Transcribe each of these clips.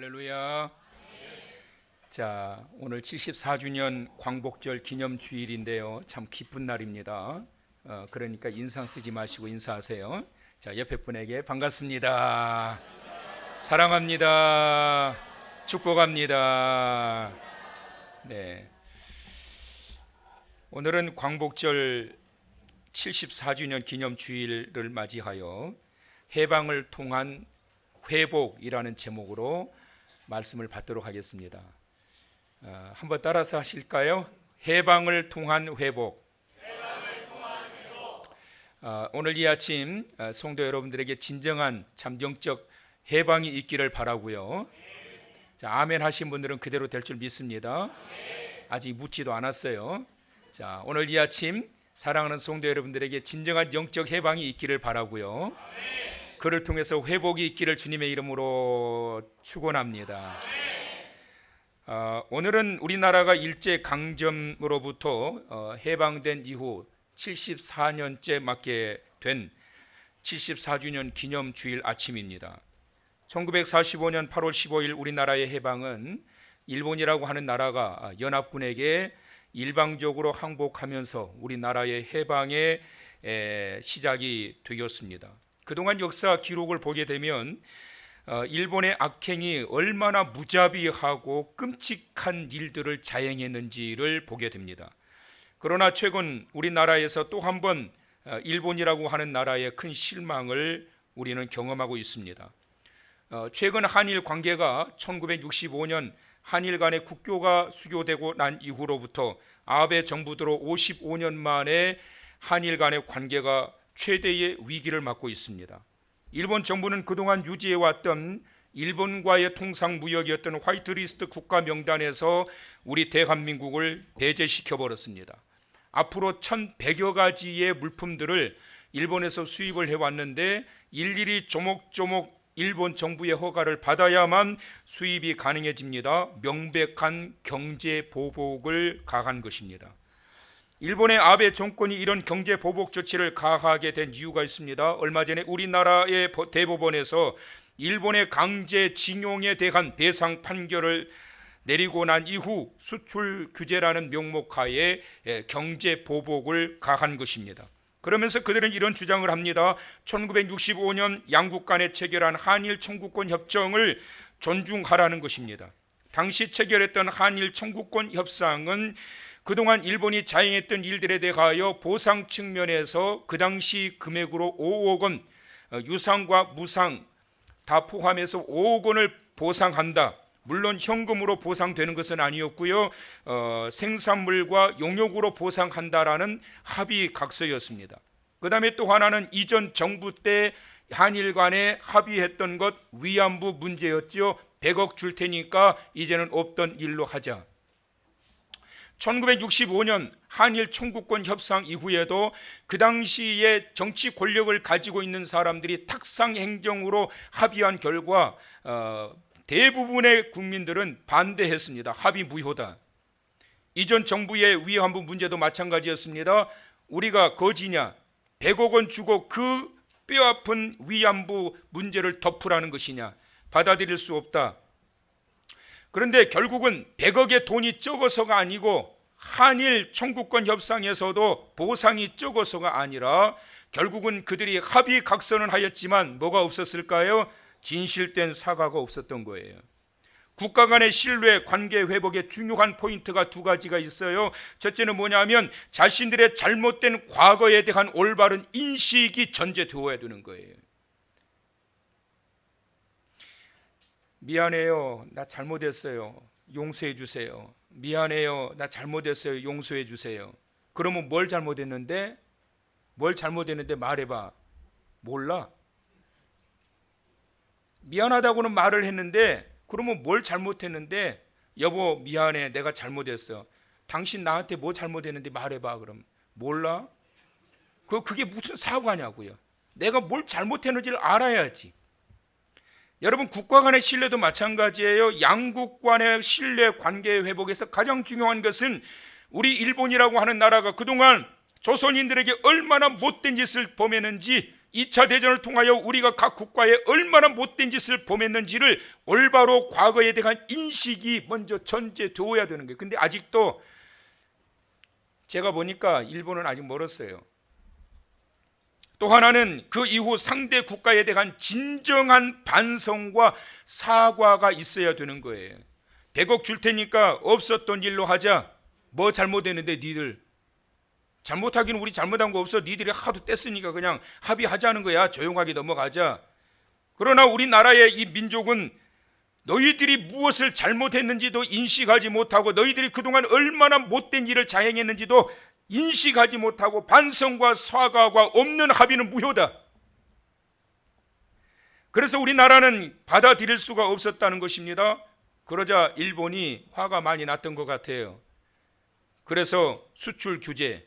할렐루야. 자, 오늘 74주년 광복절 기념 주일인데요. 참 기쁜 날입니다. 그러니까 인상 쓰지 마시고 인사하세요. 자, 옆에 분에게 반갑습니다. 사랑합니다. 축복합니다. 네. 오늘은 광복절 74주년 기념 주일을 맞이하여 해방을 통한 회복이라는 제목으로 말씀을 받도록 하겠습니다. 한번 따라서 하실까요? 해방을 통한 회복. 오늘 이 아침 성도 여러분들에게 진정한 잠정적 해방이 있기를 바라고요. 자, 아멘 하신 분들은 그대로 될 줄 믿습니다. 아직 묻지도 않았어요. 자, 오늘 이 아침 사랑하는 성도 여러분들에게 진정한 영적 해방이 있기를 바라고요. 그를 통해서 회복이 있기를 주님의 이름으로 축원합니다. 오늘은 우리나라가 일제 강점으로부터 해방된 이후 74년째 맞게 된 74주년 기념 주일 아침입니다. 1945년 8월 15일 우리나라의 해방은 일본이라고 하는 나라가 연합군에게 일방적으로 항복하면서 우리나라의 해방의 시작이 되었습니다. 그동안 역사 기록을 보게 되면 일본의 악행이 얼마나 무자비하고 끔찍한 일들을 자행했는지를 보게 됩니다. 그러나 최근 우리나라에서 또 한 번 일본이라고 하는 나라의 큰 실망을 우리는 경험하고 있습니다. 최근 한일 관계가 1965년 한일 간의 국교가 수교되고 난 이후로부터 아베 정부 들어 55년 만에 한일 간의 관계가 최대의 위기를 맞고 있습니다. 일본 정부는 그동안 유지해왔던 일본과의 통상무역이었던 화이트리스트 국가 명단에서 우리 대한민국을 배제시켜버렸습니다. 앞으로 1,100여 가지의 물품들을 일본에서 수입을 해왔는데 일일이 조목조목 일본 정부의 허가를 받아야만 수입이 가능해집니다. 명백한 경제 보복을 가한 것입니다. 일본의 아베 정권이 이런 경제 보복 조치를 가하게 된 이유가 있습니다. 얼마 전에 우리나라의 대법원에서 일본의 강제 징용에 대한 배상 판결을 내리고 난 이후 수출 규제라는 명목하에 경제 보복을 가한 것입니다. 그러면서 그들은 이런 주장을 합니다. 1965년 양국 간에 체결한 한일 청구권 협정을 존중하라는 것입니다. 당시 체결했던 한일 청구권 협상은 그동안 일본이 자행했던 일들에 대하여 보상 측면에서 그 당시 금액으로 5억 원, 유상과 무상 다 포함해서 5억 원을 보상한다. 물론 현금으로 보상되는 것은 아니었고요. 생산물과 용역으로 보상한다라는 합의 각서였습니다. 그 다음에 또 하나는 이전 정부 때 한일 간에 합의했던 것 위안부 문제였죠. 100억 줄 테니까 이제는 없던 일로 하자. 1965년 한일 청구권 협상 이후에도 그 당시에 정치 권력을 가지고 있는 사람들이 탁상 행정으로 합의한 결과 대부분의 국민들은 반대했습니다. 합의 무효다. 이전 정부의 위안부 문제도 마찬가지였습니다. 우리가 거지냐 100억 원 주고 그 뼈아픈 위안부 문제를 덮으라는 것이냐, 받아들일 수 없다. 그런데 결국은 100억의 돈이 적어서가 아니고 한일 청구권 협상에서도 보상이 적어서가 아니라 결국은 그들이 합의 각서는 하였지만 뭐가 없었을까요? 진실된 사과가 없었던 거예요. 국가 간의 신뢰 관계 회복에 중요한 포인트가 두 가지가 있어요. 첫째는 뭐냐면 자신들의 잘못된 과거에 대한 올바른 인식이 전제되어야 되는 거예요. 미안해요. 나 잘못했어요. 용서해 주세요. 미안해요. 나 잘못했어요. 용서해 주세요. 그러면 뭘 잘못했는데? 뭘 잘못했는데 말해봐. 몰라. 미안하다고는 말을 했는데 그러면 뭘 잘못했는데? 여보 미안해. 내가 잘못했어. 당신 나한테 뭐 잘못했는데 말해봐. 그럼 몰라? 그게 무슨 사과냐고요. 내가 뭘 잘못했는지를 알아야지. 여러분 국가 간의 신뢰도 마찬가지예요. 양국 간의 신뢰 관계 회복에서 가장 중요한 것은 우리 일본이라고 하는 나라가 그동안 조선인들에게 얼마나 못된 짓을 범했는지 2차 대전을 통하여 우리가 각 국가에 얼마나 못된 짓을 범했는지를 올바로 과거에 대한 인식이 먼저 전제되어야 되는 거예요. 근데 아직도 제가 보니까 일본은 아직 멀었어요. 또 하나는 그 이후 상대 국가에 대한 진정한 반성과 사과가 있어야 되는 거예요. 100억 줄 테니까 없었던 일로 하자. 뭐 잘못했는데 니들 잘못하기는 우리 잘못한 거 없어. 니들이 하도 뗐으니까 그냥 합의하자는 거야. 조용하게 넘어가자. 그러나 우리나라의 이 민족은 너희들이 무엇을 잘못했는지도 인식하지 못하고 너희들이 그동안 얼마나 못된 일을 자행했는지도 인식하지 못하고 반성과 사과가 없는 합의는 무효다. 그래서 우리나라는 받아들일 수가 없었다는 것입니다. 그러자 일본이 화가 많이 났던 것 같아요. 그래서 수출 규제,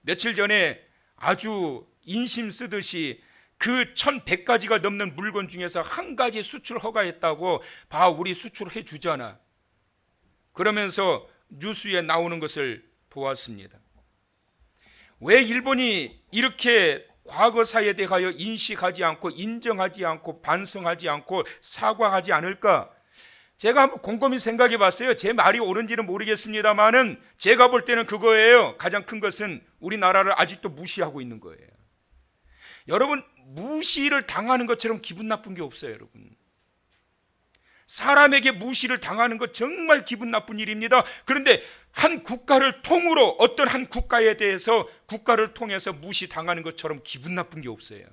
며칠 전에 아주 인심 쓰듯이 그 1100가지가 넘는 물건 중에서 한 가지 수출 허가했다고 봐, 우리 수출해 주잖아. 그러면서 뉴스에 나오는 것을 보았습니다. 왜 일본이 이렇게 과거사에 대하여 인식하지 않고 인정하지 않고 반성하지 않고 사과하지 않을까? 제가 한번 곰곰이 생각해 봤어요. 제 말이 옳은지는 모르겠습니다만은 제가 볼 때는 그거예요. 가장 큰 것은 우리나라를 아직도 무시하고 있는 거예요. 여러분, 무시를 당하는 것처럼 기분 나쁜 게 없어요, 여러분. 사람에게 무시를 당하는 것 정말 기분 나쁜 일입니다. 그런데 한 국가를 통으로 어떤 한 국가에 대해서 국가를 통해서 무시당하는 것처럼 기분 나쁜 게 없어요.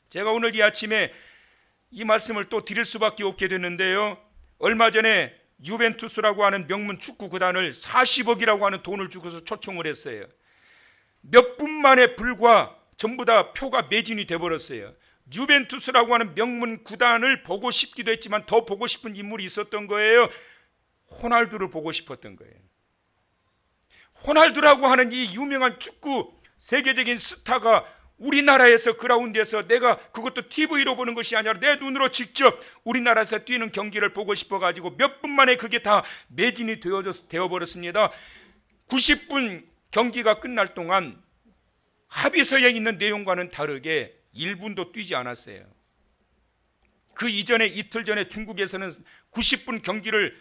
제가 오늘 이 아침에 이 말씀을 또 드릴 수밖에 없게 됐는데요. 얼마 전에 유벤투스라고 하는 명문 축구 구단을 40억이라고 하는 돈을 주고서 초청을 했어요. 몇 분 만에 불과 전부 다 표가 매진이 돼버렸어요. 유벤투스라고 하는 명문 구단을 보고 싶기도 했지만 더 보고 싶은 인물이 있었던 거예요. 호날두를 보고 싶었던 거예요. 호날두라고 하는 이 유명한 축구 세계적인 스타가 우리나라에서 그라운드에서 내가 그것도 TV로 보는 것이 아니라 내 눈으로 직접 우리나라에서 뛰는 경기를 보고 싶어가지고 몇 분 만에 그게 다 매진이 되어버렸습니다. 90분 경기가 끝날 동안 합의서에 있는 내용과는 다르게 1분도 뛰지 않았어요. 그 이전에 이틀 전에 중국에서는 90분 경기를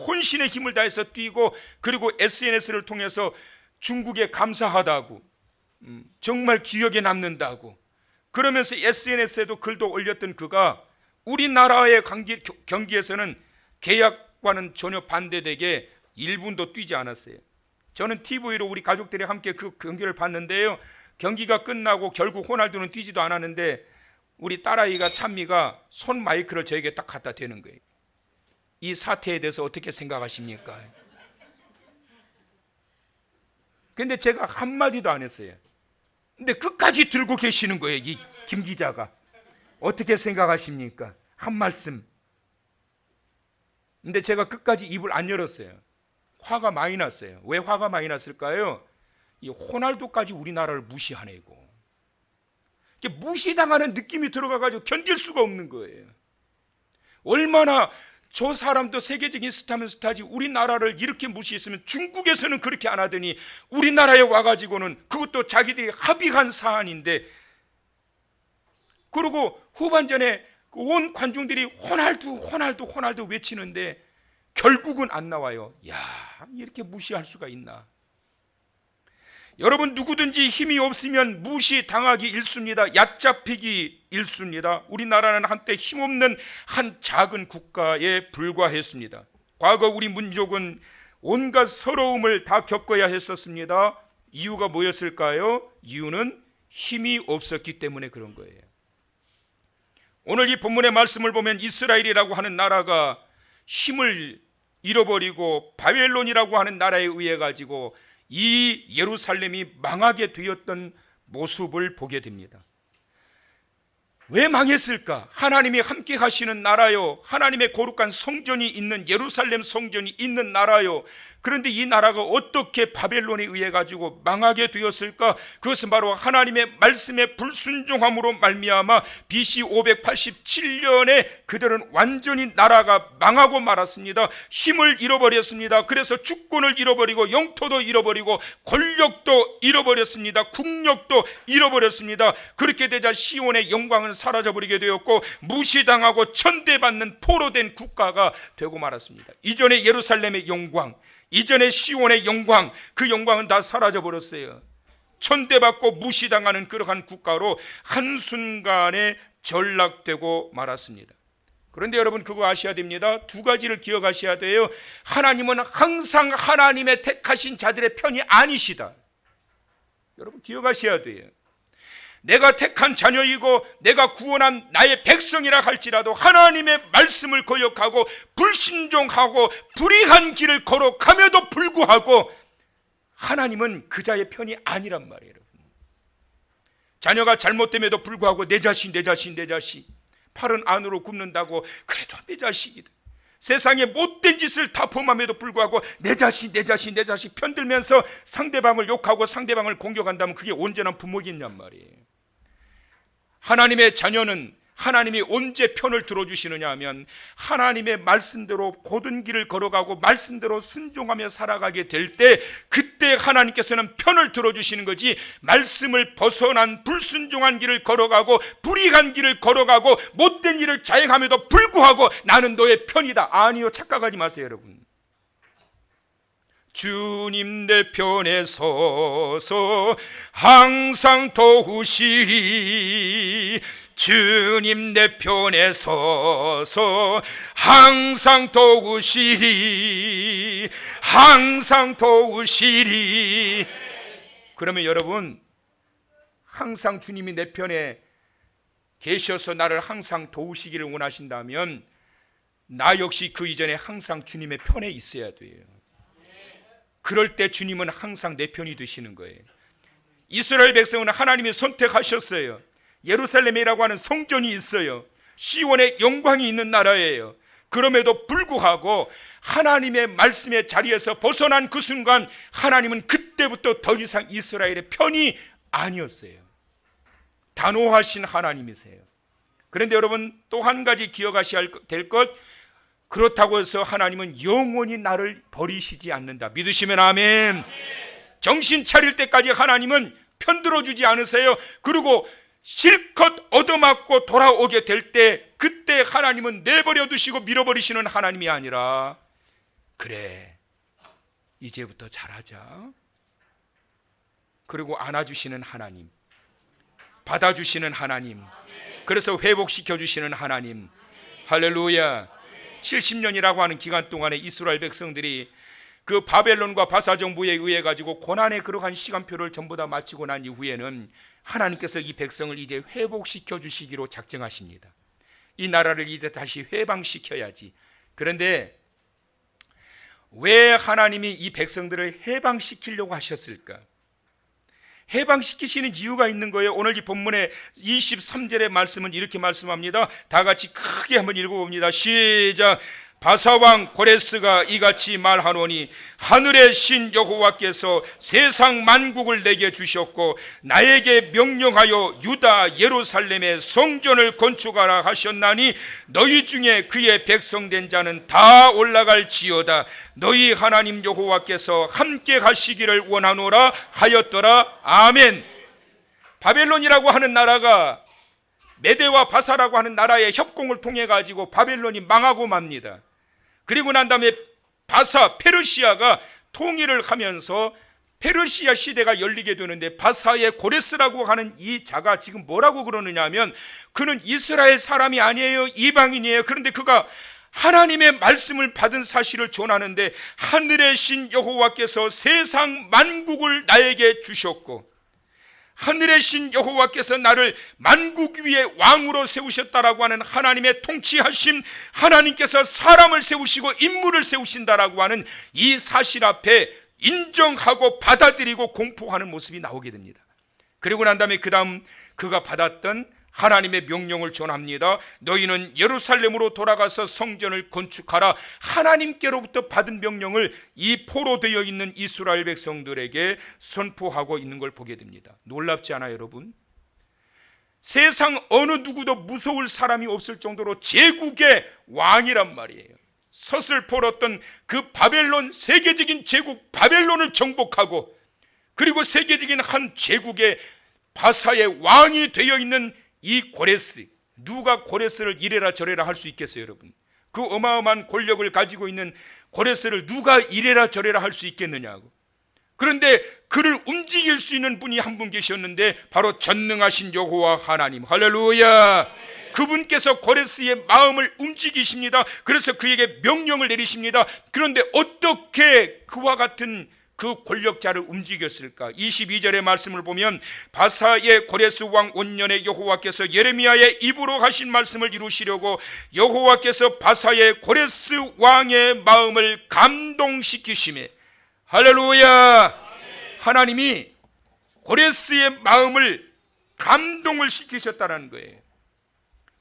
혼신의 힘을 다해서 뛰고 그리고 SNS를 통해서 중국에 감사하다고 정말 기억에 남는다고 그러면서 SNS에도 글도 올렸던 그가 우리나라의 경기에서는 계약과는 전혀 반대되게 1분도 뛰지 않았어요. 저는 TV로 우리 가족들이 함께 그 경기를 봤는데요. 경기가 끝나고 결국 호날두는 뛰지도 않았는데 우리 딸아이가 찬미가 손 마이크를 저에게 딱 갖다 대는 거예요. 이 사태에 대해서 어떻게 생각하십니까? 근데 제가 한마디도 안 했어요. 근데 끝까지 들고 계시는 거예요. 이 김 기자가. 어떻게 생각하십니까? 한 말씀. 근데 제가 끝까지 입을 안 열었어요. 화가 많이 났어요. 왜 화가 많이 났을까요? 이 호날두까지 우리나라를 무시하네고. 무시당하는 느낌이 들어가가지고 견딜 수가 없는 거예요. 얼마나 저 사람도 세계적인 스타면 스타지 우리나라를 이렇게 무시했으면 중국에서는 그렇게 안 하더니 우리나라에 와가지고는 그것도 자기들이 합의한 사안인데 그리고 후반전에 온 관중들이 호날두 외치는데 결국은 안 나와요. 야, 이렇게 무시할 수가 있나? 여러분, 누구든지 힘이 없으면 무시당하기 일쑤입니다. 얕잡히기 일쑤입니다. 우리나라는 한때 힘없는 한 작은 국가에 불과했습니다. 과거 우리 민족은 온갖 서러움을 다 겪어야 했었습니다. 이유가 뭐였을까요? 이유는 힘이 없었기 때문에 그런 거예요. 오늘 이 본문의 말씀을 보면 이스라엘이라고 하는 나라가 힘을 잃어버리고 바벨론이라고 하는 나라에 의해 가지고 이 예루살렘이 망하게 되었던 모습을 보게 됩니다. 왜 망했을까? 하나님이 함께 하시는 나라요, 하나님의 거룩한 성전이 있는 예루살렘 성전이 있는 나라요, 그런데 이 나라가 어떻게 바벨론에 의해 가지고 망하게 되었을까? 그것은 바로 하나님의 말씀에 불순종함으로 말미암아 BC 587년에 그들은 완전히 나라가 망하고 말았습니다. 힘을 잃어버렸습니다. 그래서 주권을 잃어버리고 영토도 잃어버리고 권력도 잃어버렸습니다. 국력도 잃어버렸습니다. 그렇게 되자 시온의 영광은 사라져버리게 되었고 무시당하고 천대받는 포로된 국가가 되고 말았습니다. 이전에 예루살렘의 영광, 이전에 시온의 영광, 그 영광은 다 사라져버렸어요. 천대받고 무시당하는 그러한 국가로 한순간에 전락되고 말았습니다. 그런데 여러분 그거 아셔야 됩니다. 두 가지를 기억하셔야 돼요. 하나님은 항상 하나님의 택하신 자들의 편이 아니시다. 여러분 기억하셔야 돼요. 내가 택한 자녀이고 내가 구원한 나의 백성이라 할지라도 하나님의 말씀을 거역하고 불신종하고 불의한 길을 걸어감에도 불구하고 하나님은 그 자의 편이 아니란 말이에요. 여러분. 자녀가 잘못됨에도 불구하고 내 자식 팔은 안으로 굽는다고 그래도 내 자식이다. 세상에 못된 짓을 다 범함에도 불구하고 내 자식 편들면서 상대방을 욕하고 상대방을 공격한다면 그게 온전한 부모겠냔 말이에요. 하나님의 자녀는 하나님이 언제 편을 들어주시느냐 하면 하나님의 말씀대로 고든 길을 걸어가고 말씀대로 순종하며 살아가게 될 때 그때 하나님께서는 편을 들어주시는 거지, 말씀을 벗어난 불순종한 길을 걸어가고 불의한 길을 걸어가고 못된 일을 자행함에도 불구하고 나는 너의 편이다, 아니요, 착각하지 마세요 여러분. 주님 내 편에 서서 항상 도우시리, 주님 내 편에 서서 항상 도우시리, 항상 도우시리. 그러면 여러분, 항상 주님이 내 편에 계셔서 나를 항상 도우시기를 원하신다면 나 역시 그 이전에 항상 주님의 편에 있어야 돼요. 그럴 때 주님은 항상 내 편이 되시는 거예요. 이스라엘 백성은 하나님이 선택하셨어요. 예루살렘이라고 하는 성전이 있어요. 시온의 영광이 있는 나라예요. 그럼에도 불구하고 하나님의 말씀의 자리에서 벗어난 그 순간 하나님은 그때부터 더 이상 이스라엘의 편이 아니었어요. 단호하신 하나님이세요. 그런데 여러분 또 한 가지 기억하셔야 될 것, 그렇다고 해서 하나님은 영원히 나를 버리시지 않는다. 믿으시면 아멘. 정신 차릴 때까지 하나님은 편들어주지 않으세요. 그리고 실컷 얻어맞고 돌아오게 될 때 그때 하나님은 내버려 두시고 밀어버리시는 하나님이 아니라, 그래 이제부터 잘하자, 그리고 안아주시는 하나님, 받아주시는 하나님, 그래서 회복시켜주시는 하나님. 할렐루야. 70년이라고 하는 기간 동안에 이스라엘 백성들이 그 바벨론과 바사 정부에 의해 가지고 고난의 그러한 시간표를 전부 다 마치고 난 이후에는 하나님께서 이 백성을 이제 회복시켜 주시기로 작정하십니다. 이 나라를 이제 다시 해방시켜야지. 그런데 왜 하나님이 이 백성들을 해방시키려고 하셨을까? 해방시키시는 이유가 있는 거예요. 오늘 이 본문의 23절의 말씀은 이렇게 말씀합니다. 다 같이 크게 한번 읽어봅니다. 시작. 바사왕 고레스가 이같이 말하노니 하늘의 신 여호와께서 세상 만국을 내게 주셨고 나에게 명령하여 유다 예루살렘에 성전을 건축하라 하셨나니 너희 중에 그의 백성된 자는 다 올라갈지어다. 너희 하나님 여호와께서 함께 가시기를 원하노라 하였더라. 아멘. 바벨론이라고 하는 나라가 메대와 바사라고 하는 나라의 협공을 통해 가지고 바벨론이 망하고 맙니다. 그리고 난 다음에 바사, 페르시아가 통일을 하면서 페르시아 시대가 열리게 되는데, 바사의 고레스라고 하는 이 자가 지금 뭐라고 그러느냐 하면 그는 이스라엘 사람이 아니에요. 이방인이에요. 그런데 그가 하나님의 말씀을 받은 사실을 전하는데, 하늘의 신 여호와께서 세상 만국을 나에게 주셨고 하늘의 신 여호와께서 나를 만국 위에 왕으로 세우셨다라고 하는 하나님의 통치하심, 하나님께서 사람을 세우시고 인물을 세우신다라고 하는 이 사실 앞에 인정하고 받아들이고 공포하는 모습이 나오게 됩니다. 그리고 난 다음에 그 다음 그가 받았던 하나님의 명령을 전합니다. 너희는 예루살렘으로 돌아가서 성전을 건축하라. 하나님께로부터 받은 명령을 이 포로되어 있는 이스라엘 백성들에게 선포하고 있는 걸 보게 됩니다. 놀랍지 않아요, 여러분? 세상 어느 누구도 무서울 사람이 없을 정도로 제국의 왕이란 말이에요. 서슬퍼렀던 그 바벨론, 세계적인 제국 바벨론을 정복하고, 그리고 세계적인 한 제국의 바사의 왕이 되어 있는 이 고레스, 누가 고레스를 이래라 저래라 할 수 있겠어요, 여러분? 그 어마어마한 권력을 가지고 있는 고레스를 누가 이래라 저래라 할 수 있겠느냐고. 그런데 그를 움직일 수 있는 분이 한 분 계셨는데 바로 전능하신 여호와 하나님, 할렐루야. 그분께서 고레스의 마음을 움직이십니다. 그래서 그에게 명령을 내리십니다. 그런데 어떻게 그와 같은 그 권력자를 움직였을까? 22절의 말씀을 보면 바사의 고레스 왕 온년에 여호와께서 예레미야의 입으로 하신 말씀을 이루시려고 여호와께서 바사의 고레스 왕의 마음을 감동시키심에, 할렐루야. 하나님이 고레스의 마음을 감동을 시키셨다는 거예요.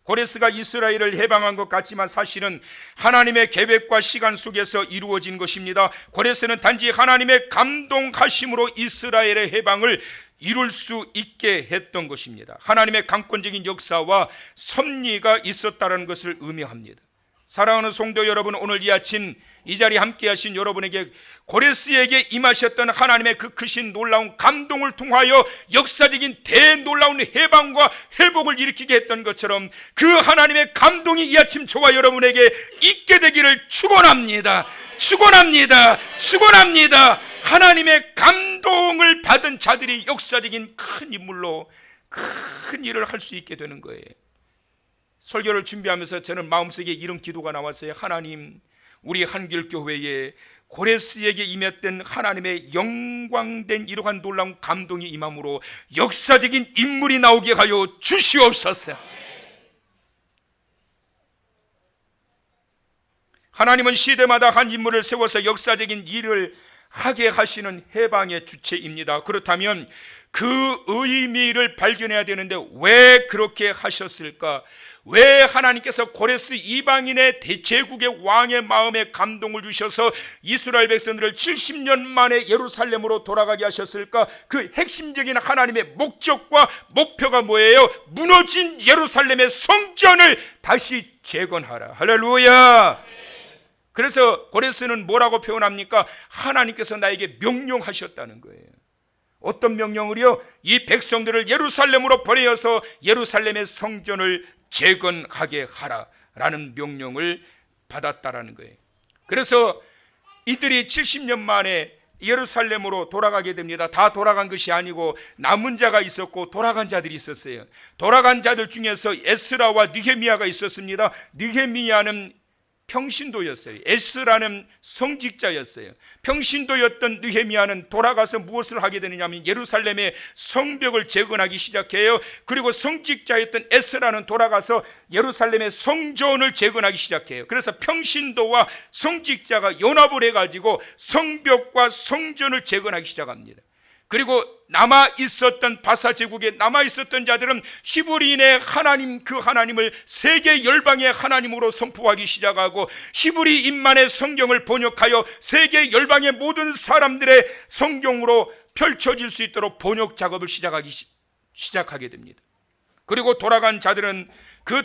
고레스가 이스라엘을 해방한 것 같지만 사실은 하나님의 계획과 시간 속에서 이루어진 것입니다. 고레스는 단지 하나님의 감동하심으로 이스라엘의 해방을 이룰 수 있게 했던 것입니다. 하나님의 강권적인 역사와 섭리가 있었다는 것을 의미합니다. 사랑하는 성도 여러분, 오늘 이 아침 이 자리에 함께 하신 여러분에게 고레스에게 임하셨던 하나님의 그 크신 놀라운 감동을 통하여 역사적인 대놀라운 해방과 회복을 일으키게 했던 것처럼 그 하나님의 감동이 이 아침 저와 여러분에게 있게 되기를 축원합니다. 축원합니다. 축원합니다. 하나님의 감동을 받은 자들이 역사적인 큰 인물로 큰 일을 할 수 있게 되는 거예요. 설교를 준비하면서 저는 마음속에 이런 기도가 나왔어요. 하나님, 우리 한길교회에 고레스에게 임했던 하나님의 영광된 이러한 놀라운 감동이 임함으로 역사적인 인물이 나오게 하여 주시옵소서. 하나님은 시대마다 한 인물을 세워서 역사적인 일을 하게 하시는 해방의 주체입니다. 그렇다면 그 의미를 발견해야 되는데 왜 그렇게 하셨을까? 왜 하나님께서 고레스 이방인의 대제국의 왕의 마음에 감동을 주셔서 이스라엘 백성들을 70년 만에 예루살렘으로 돌아가게 하셨을까? 그 핵심적인 하나님의 목적과 목표가 뭐예요? 무너진 예루살렘의 성전을 다시 재건하라. 할렐루야. 그래서 고레스는 뭐라고 표현합니까? 하나님께서 나에게 명령하셨다는 거예요. 어떤 명령을요? 이 백성들을 예루살렘으로 보내어서 예루살렘의 성전을 재건하게 하라라는 명령을 받았다라는 거예요. 그래서 이들이 70년 만에 예루살렘으로 돌아가게 됩니다. 다 돌아간 것이 아니고 남은 자가 있었고 돌아간 자들이 있었어요. 돌아간 자들 중에서 에스라와 느헤미야가 있었습니다. 느헤미야는 평신도였어요. 에스라는 성직자였어요. 평신도였던 느헤미야는 돌아가서 무엇을 하게 되느냐면 예루살렘의 성벽을 재건하기 시작해요. 그리고 성직자였던 에스라는 돌아가서 예루살렘의 성전을 재건하기 시작해요. 그래서 평신도와 성직자가 연합을 해가지고 성벽과 성전을 재건하기 시작합니다. 그리고 남아있었던 바사 제국에 남아있었던 자들은 히브리인의 하나님, 그 하나님을 세계 열방의 하나님으로 선포하기 시작하고 히브리인만의 성경을 번역하여 세계 열방의 모든 사람들의 성경으로 펼쳐질 수 있도록 번역 작업을 시작하게 됩니다. 그리고 돌아간 자들은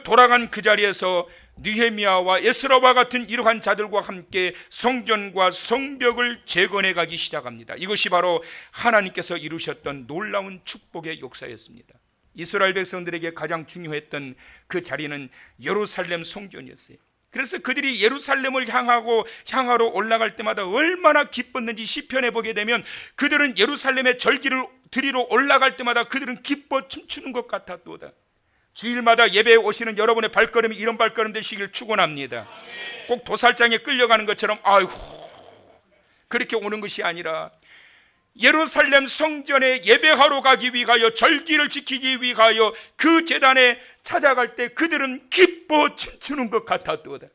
돌아간 그 자리에서 느헤미야와 에스라와 같은 이러한 자들과 함께 성전과 성벽을 재건해 가기 시작합니다. 이것이 바로 하나님께서 이루셨던 놀라운 축복의 역사였습니다. 이스라엘 백성들에게 가장 중요했던 그 자리는 예루살렘 성전이었어요. 그래서 그들이 예루살렘을 향하러 올라갈 때마다 얼마나 기뻤는지 시편에 보게 되면 그들은 예루살렘의 절기를 드리러 올라갈 때마다 그들은 기뻐 춤추는 것 같았도다. 주일마다 예배에 오시는 여러분의 발걸음이 이런 발걸음 되시길 축원합니다. 꼭 도살장에 끌려가는 것처럼 아이고 그렇게 오는 것이 아니라 예루살렘 성전에 예배하러 가기 위하여 절기를 지키기 위하여 그 제단에 찾아갈 때 그들은 기뻐 춤추는 것 같았도다.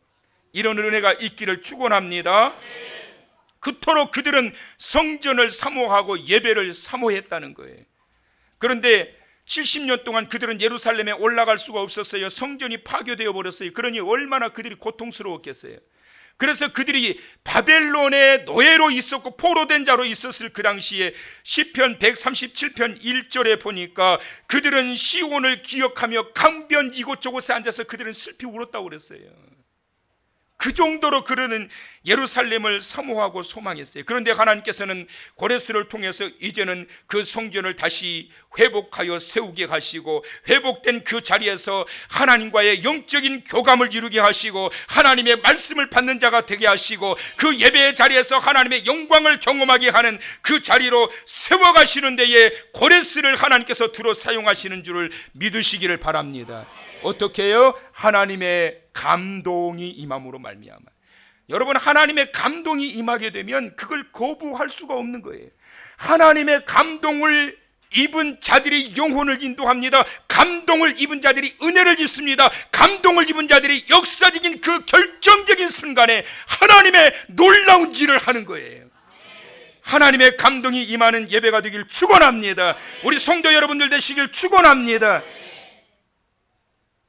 이런 은혜가 있기를 축원합니다. 그토록 그들은 성전을 사모하고 예배를 사모했다는 거예요. 그런데 70년 동안 그들은 예루살렘에 올라갈 수가 없었어요. 성전이 파괴되어 버렸어요. 그러니 얼마나 그들이 고통스러웠겠어요. 그래서 그들이 바벨론의 노예로 있었고 포로된 자로 있었을 그 당시에 시편 137편 1절에 보니까 그들은 시온을 기억하며 강변 이곳저곳에 앉아서 그들은 슬피 울었다고 그랬어요. 그 정도로 그들은 예루살렘을 사모하고 소망했어요. 그런데 하나님께서는 고레스를 통해서 이제는 그 성전을 다시 회복하여 세우게 하시고, 회복된 그 자리에서 하나님과의 영적인 교감을 이루게 하시고, 하나님의 말씀을 받는 자가 되게 하시고, 그 예배의 자리에서 하나님의 영광을 경험하게 하는 그 자리로 세워가시는 데에 고레스를 하나님께서 들어 사용하시는 줄을 믿으시기를 바랍니다. 어떻게 해요? 하나님의 감동이 임함으로 말미암아. 여러분, 하나님의 감동이 임하게 되면 그걸 거부할 수가 없는 거예요. 하나님의 감동을 입은 자들이 영혼을 인도합니다. 감동을 입은 자들이 은혜를 입습니다. 감동을 입은 자들이 역사적인 그 결정적인 순간에 하나님의 놀라운 일을 하는 거예요. 하나님의 감동이 임하는 예배가 되길 축원합니다. 우리 성도 여러분들 되시길 축원합니다.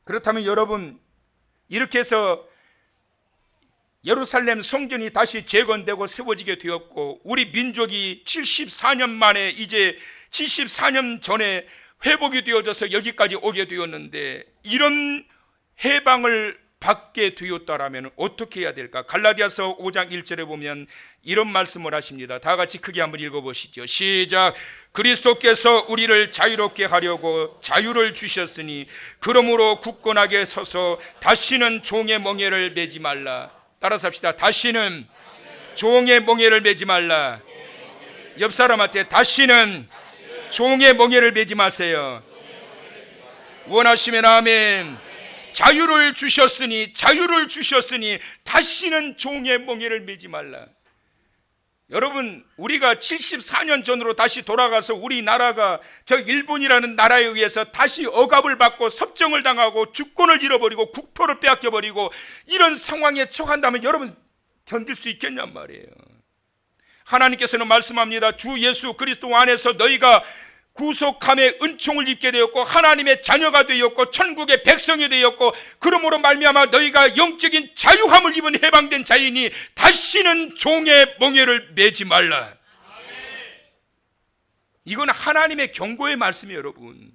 그렇다면 여러분, 이렇게 해서 예루살렘 성전이 다시 재건되고 세워지게 되었고, 우리 민족이 74년 만에, 이제 74년 전에 회복이 되어져서 여기까지 오게 되었는데, 이런 해방을 받게 되었다라면 어떻게 해야 될까? 갈라디아서 5장 1절에 보면 이런 말씀을 하십니다. 다 같이 크게 한번 읽어보시죠. 시작. 그리스도께서 우리를 자유롭게 하려고 자유를 주셨으니 그러므로 굳건하게 서서 다시는 종의 멍에를 매지 말라. 따라서 합시다. 다시는 종의 멍에를 매지 말라. 옆 사람한테 다시는 종의 멍에를 매지 마세요. 원하시면 아멘. 자유를 주셨으니 다시는 종의 멍에를 매지 말라. 여러분, 우리가 74년 전으로 다시 돌아가서 우리나라가 저 일본이라는 나라에 의해서 다시 억압을 받고 섭정을 당하고 주권을 잃어버리고 국토를 빼앗겨버리고 이런 상황에 처한다면 여러분 견딜 수 있겠냔 말이에요. 하나님께서는 말씀합니다. 주 예수 그리스도 안에서 너희가 구속함의 은총을 입게 되었고 하나님의 자녀가 되었고 천국의 백성이 되었고, 그러므로 말미암아 너희가 영적인 자유함을 입은 해방된 자이니 다시는 종의 멍에를 매지 말라. 이건 하나님의 경고의 말씀이에요. 여러분,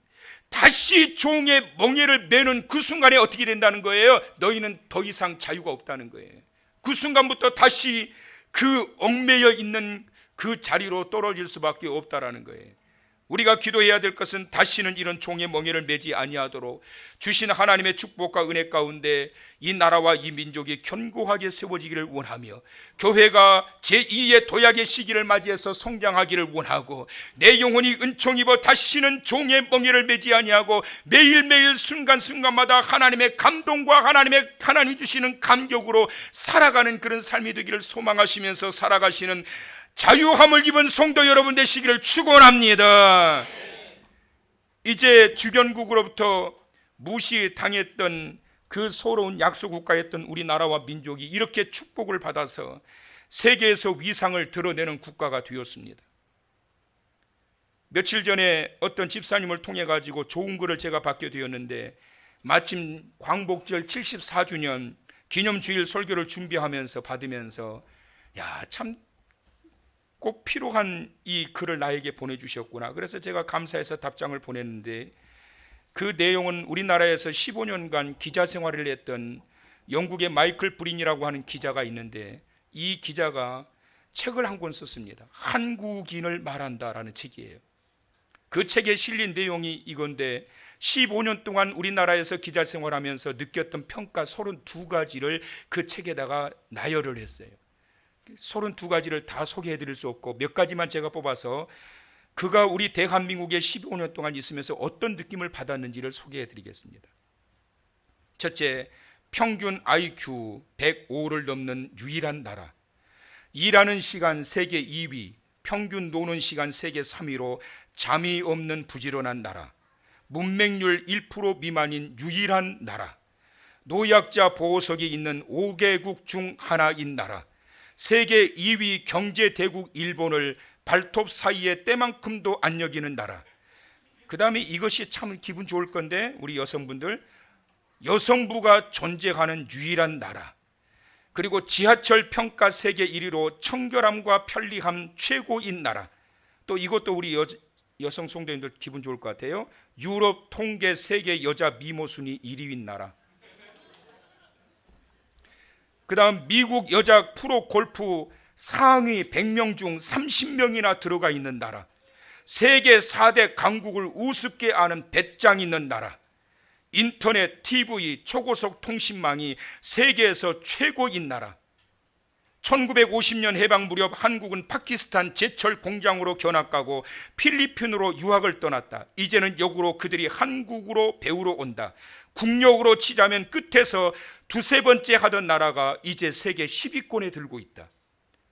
다시 종의 멍에를 매는 그 순간에 어떻게 된다는 거예요? 너희는 더 이상 자유가 없다는 거예요. 그 순간부터 다시 그 얽매여 있는 그 자리로 떨어질 수밖에 없다라는 거예요. 우리가 기도해야 될 것은 다시는 이런 종의 멍에를 매지 아니하도록 주신 하나님의 축복과 은혜 가운데 이 나라와 이 민족이 견고하게 세워지기를 원하며, 교회가 제2의 도약의 시기를 맞이해서 성장하기를 원하고, 내 영혼이 은총 입어 다시는 종의 멍에를 매지 아니하고 매일매일 순간순간마다 하나님의 감동과 하나님이 주시는 감격으로 살아가는 그런 삶이 되기를 소망하시면서 살아가시는 자유함을 입은 성도 여러분 되시기를 축원합니다. 이제 주변국으로부터 무시당했던 그 서러운 약소국가였던 우리나라와 민족이 이렇게 축복을 받아서 세계에서 위상을 드러내는 국가가 되었습니다. 며칠 전에 어떤 집사님을 통해 가지고 좋은 글을 제가 받게 되었는데, 마침 광복절 74주년 기념주일 설교를 준비하면서 받으면서 참 꼭 필요한 이 글을 나에게 보내주셨구나. 그래서 제가 감사해서 답장을 보냈는데, 그 내용은 우리나라에서 15년간 기자 생활을 했던 영국의 마이클 브린이라고 하는 기자가 있는데, 이 기자가 책을 한 권 썼습니다. 한국인을 말한다라는 책이에요. 그 책에 실린 내용이 이건데, 15년 동안 우리나라에서 기자 생활하면서 느꼈던 평가 32가지를 그 책에다가 나열을 했어요. 32가지를 다 소개해 드릴 수 없고 몇 가지만 제가 뽑아서 그가 우리 대한민국에 15년 동안 있으면서 어떤 느낌을 받았는지를 소개해 드리겠습니다. 첫째, 평균 IQ 105를 넘는 유일한 나라, 일하는 시간 세계 2위, 평균 노는 시간 세계 3위로 잠이 없는 부지런한 나라, 문맹률 1% 미만인 유일한 나라, 노약자 보호석이 있는 5개국 중 하나인 나라, 세계 2위 경제 대국 일본을 발톱 사이에 때만큼도 안 여기는 나라, 그 다음에 이것이 참 기분 좋을 건데, 우리 여성분들, 여성부가 존재하는 유일한 나라, 그리고 지하철 평가 세계 1위로 청결함과 편리함 최고인 나라, 또 이것도 우리 여성 성도님들 기분 좋을 것 같아요. 유럽 통계 세계 여자 미모 순위 1위인 나라. 그 다음 미국 여자 프로 골프 상위 100명 중 30명이나 들어가 있는 나라, 세계 4대 강국을 우습게 아는 배짱 있는 나라, 인터넷, TV, 초고속 통신망이 세계에서 최고인 나라. 1950년 해방 무렵 한국은 파키스탄 제철 공장으로 견학가고 필리핀으로 유학을 떠났다. 이제는 역으로 그들이 한국으로 배우러 온다. 국력으로 치자면 끝에서 두세 번째 하던 나라가 이제 세계 10위권에 들고 있다.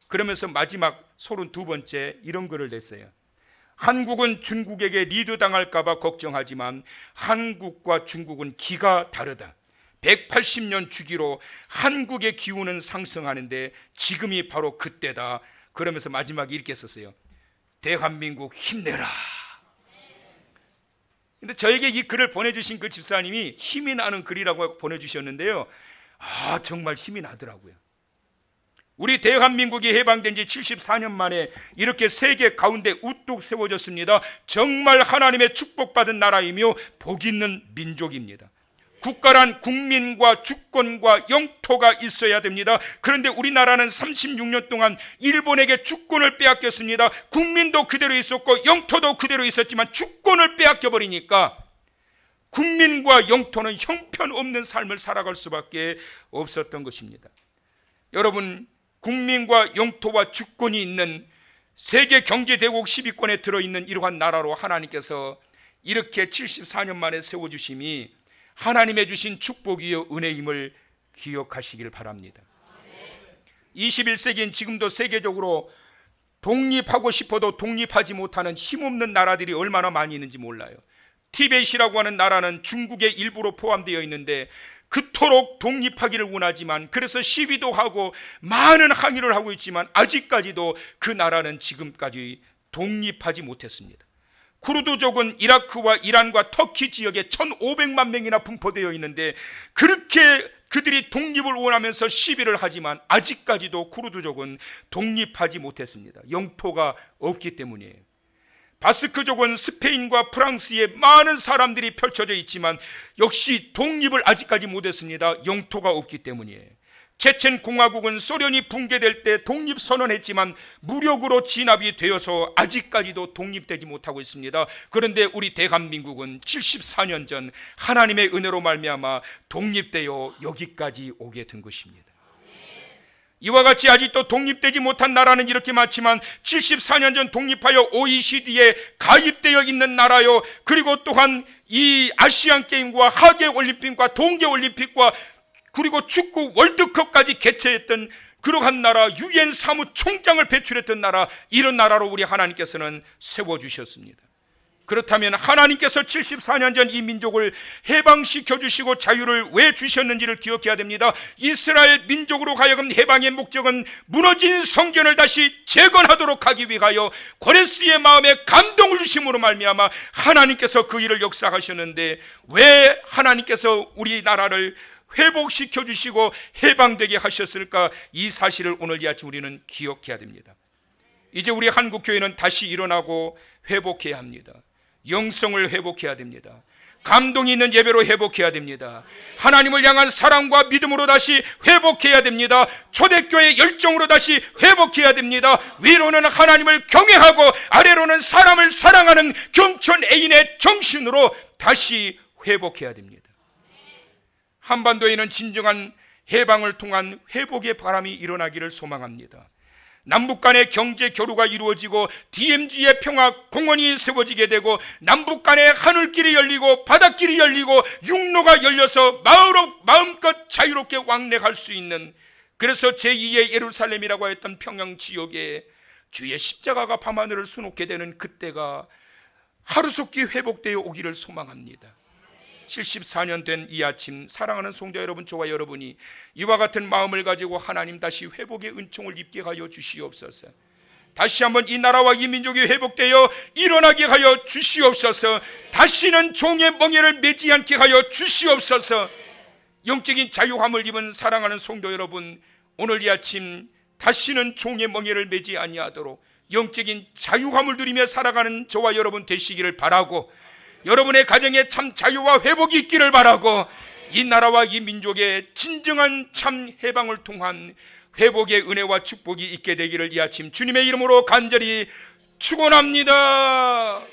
그러면서 마지막 32번째 이런 글을 냈어요. 한국은 중국에게 리드당할까 봐 걱정하지만 한국과 중국은 기가 다르다. 180년 주기로 한국의 기후는 상승하는데 지금이 바로 그때다. 그러면서 마지막에 이렇게 썼어요. 대한민국 힘내라. 근데 저에게 이 글을 보내주신 그 집사님이 힘이 나는 글이라고 보내주셨는데요, 정말 힘이 나더라고요. 우리 대한민국이 해방된 지 74년 만에 이렇게 세계 가운데 우뚝 세워졌습니다. 정말 하나님의 축복받은 나라이며 복 있는 민족입니다. 국가란 국민과 주권과 영토가 있어야 됩니다. 그런데 우리나라는 36년 동안 일본에게 주권을 빼앗겼습니다. 국민도 그대로 있었고 영토도 그대로 있었지만 주권을 빼앗겨 버리니까 국민과 영토는 형편없는 삶을 살아갈 수밖에 없었던 것입니다. 여러분, 국민과 영토와 주권이 있는 세계 경제대국 10위권에 들어있는 이러한 나라로 하나님께서 이렇게 74년 만에 세워주심이 하나님의 주신 축복이요 은혜임을 기억하시길 바랍니다. 21세기인 지금도 세계적으로 독립하고 싶어도 독립하지 못하는 힘없는 나라들이 얼마나 많이 있는지 몰라요. 티벳이라고 하는 나라는 중국의 일부로 포함되어 있는데 그토록 독립하기를 원하지만, 그래서 시위도 하고 많은 항의를 하고 있지만 아직까지도 그 나라는 지금까지 독립하지 못했습니다. 쿠르드족은 이라크와 이란과 터키 지역에 1,500만 명이나 분포되어 있는데 그렇게 그들이 독립을 원하면서 시위를 하지만 아직까지도 쿠르드족은 독립하지 못했습니다. 영토가 없기 때문이에요. 바스크족은 스페인과 프랑스에 많은 사람들이 펼쳐져 있지만 역시 독립을 아직까지 못했습니다. 영토가 없기 때문이에요. 체첸 공화국은 소련이 붕괴될 때 독립선언했지만 무력으로 진압이 되어서 아직까지도 독립되지 못하고 있습니다. 그런데 우리 대한민국은 74년 전 하나님의 은혜로 말미암아 독립되어 여기까지 오게 된 것입니다. 이와 같이 아직도 독립되지 못한 나라는 이렇게 많지만 74년 전 독립하여 OECD에 가입되어 있는 나라요, 그리고 또한 이 아시안 게임과 하계 올림픽과 동계 올림픽과 그리고 축구 월드컵까지 개최했던 그러한 나라, UN 사무총장을 배출했던 나라, 이런 나라로 우리 하나님께서는 세워주셨습니다. 그렇다면 하나님께서 74년 전 이 민족을 해방시켜 주시고 자유를 왜 주셨는지를 기억해야 됩니다. 이스라엘 민족으로 하여금 해방의 목적은 무너진 성전을 다시 재건하도록 하기 위하여 고레스의 마음에 감동을 주심으로 말미암아 하나님께서 그 일을 역사하셨는데, 왜 하나님께서 우리나라를 회복시켜 주시고 해방되게 하셨을까? 이 사실을 오늘 이 아침 우리는 기억해야 됩니다. 이제 우리 한국교회는 다시 일어나고 회복해야 합니다. 영성을 회복해야 됩니다. 감동이 있는 예배로 회복해야 됩니다. 하나님을 향한 사랑과 믿음으로 다시 회복해야 됩니다. 초대교회 열정으로 다시 회복해야 됩니다. 위로는 하나님을 경외하고 아래로는 사람을 사랑하는 경천 애인의 정신으로 다시 회복해야 됩니다. 한반도에는 진정한 해방을 통한 회복의 바람이 일어나기를 소망합니다. 남북 간의 경제 교류가 이루어지고 DMZ의 평화 공원이 세워지게 되고 남북 간의 하늘길이 열리고 바닷길이 열리고 육로가 열려서 마음껏 자유롭게 왕래할 수 있는, 그래서 제2의 예루살렘이라고 했던 평양 지역에 주의 십자가가 밤하늘을 수놓게 되는 그때가 하루속히 회복되어 오기를 소망합니다. 74년 된 이 아침 사랑하는 성도 여러분, 저와 여러분이 이와 같은 마음을 가지고 하나님 다시 회복의 은총을 입게 하여 주시옵소서. 다시 한번 이 나라와 이 민족이 회복되어 일어나게 하여 주시옵소서. 다시는 종의 멍에를 매지 않게 하여 주시옵소서. 영적인 자유함을 입은 사랑하는 성도 여러분, 오늘 이 아침 다시는 종의 멍에를 매지 아니하도록 영적인 자유함을 누리며 살아가는 저와 여러분 되시기를 바라고, 여러분의 가정에 참 자유와 회복이 있기를 바라고, 이 나라와 이 민족의 진정한 참 해방을 통한 회복의 은혜와 축복이 있게 되기를 이 아침 주님의 이름으로 간절히 축원합니다.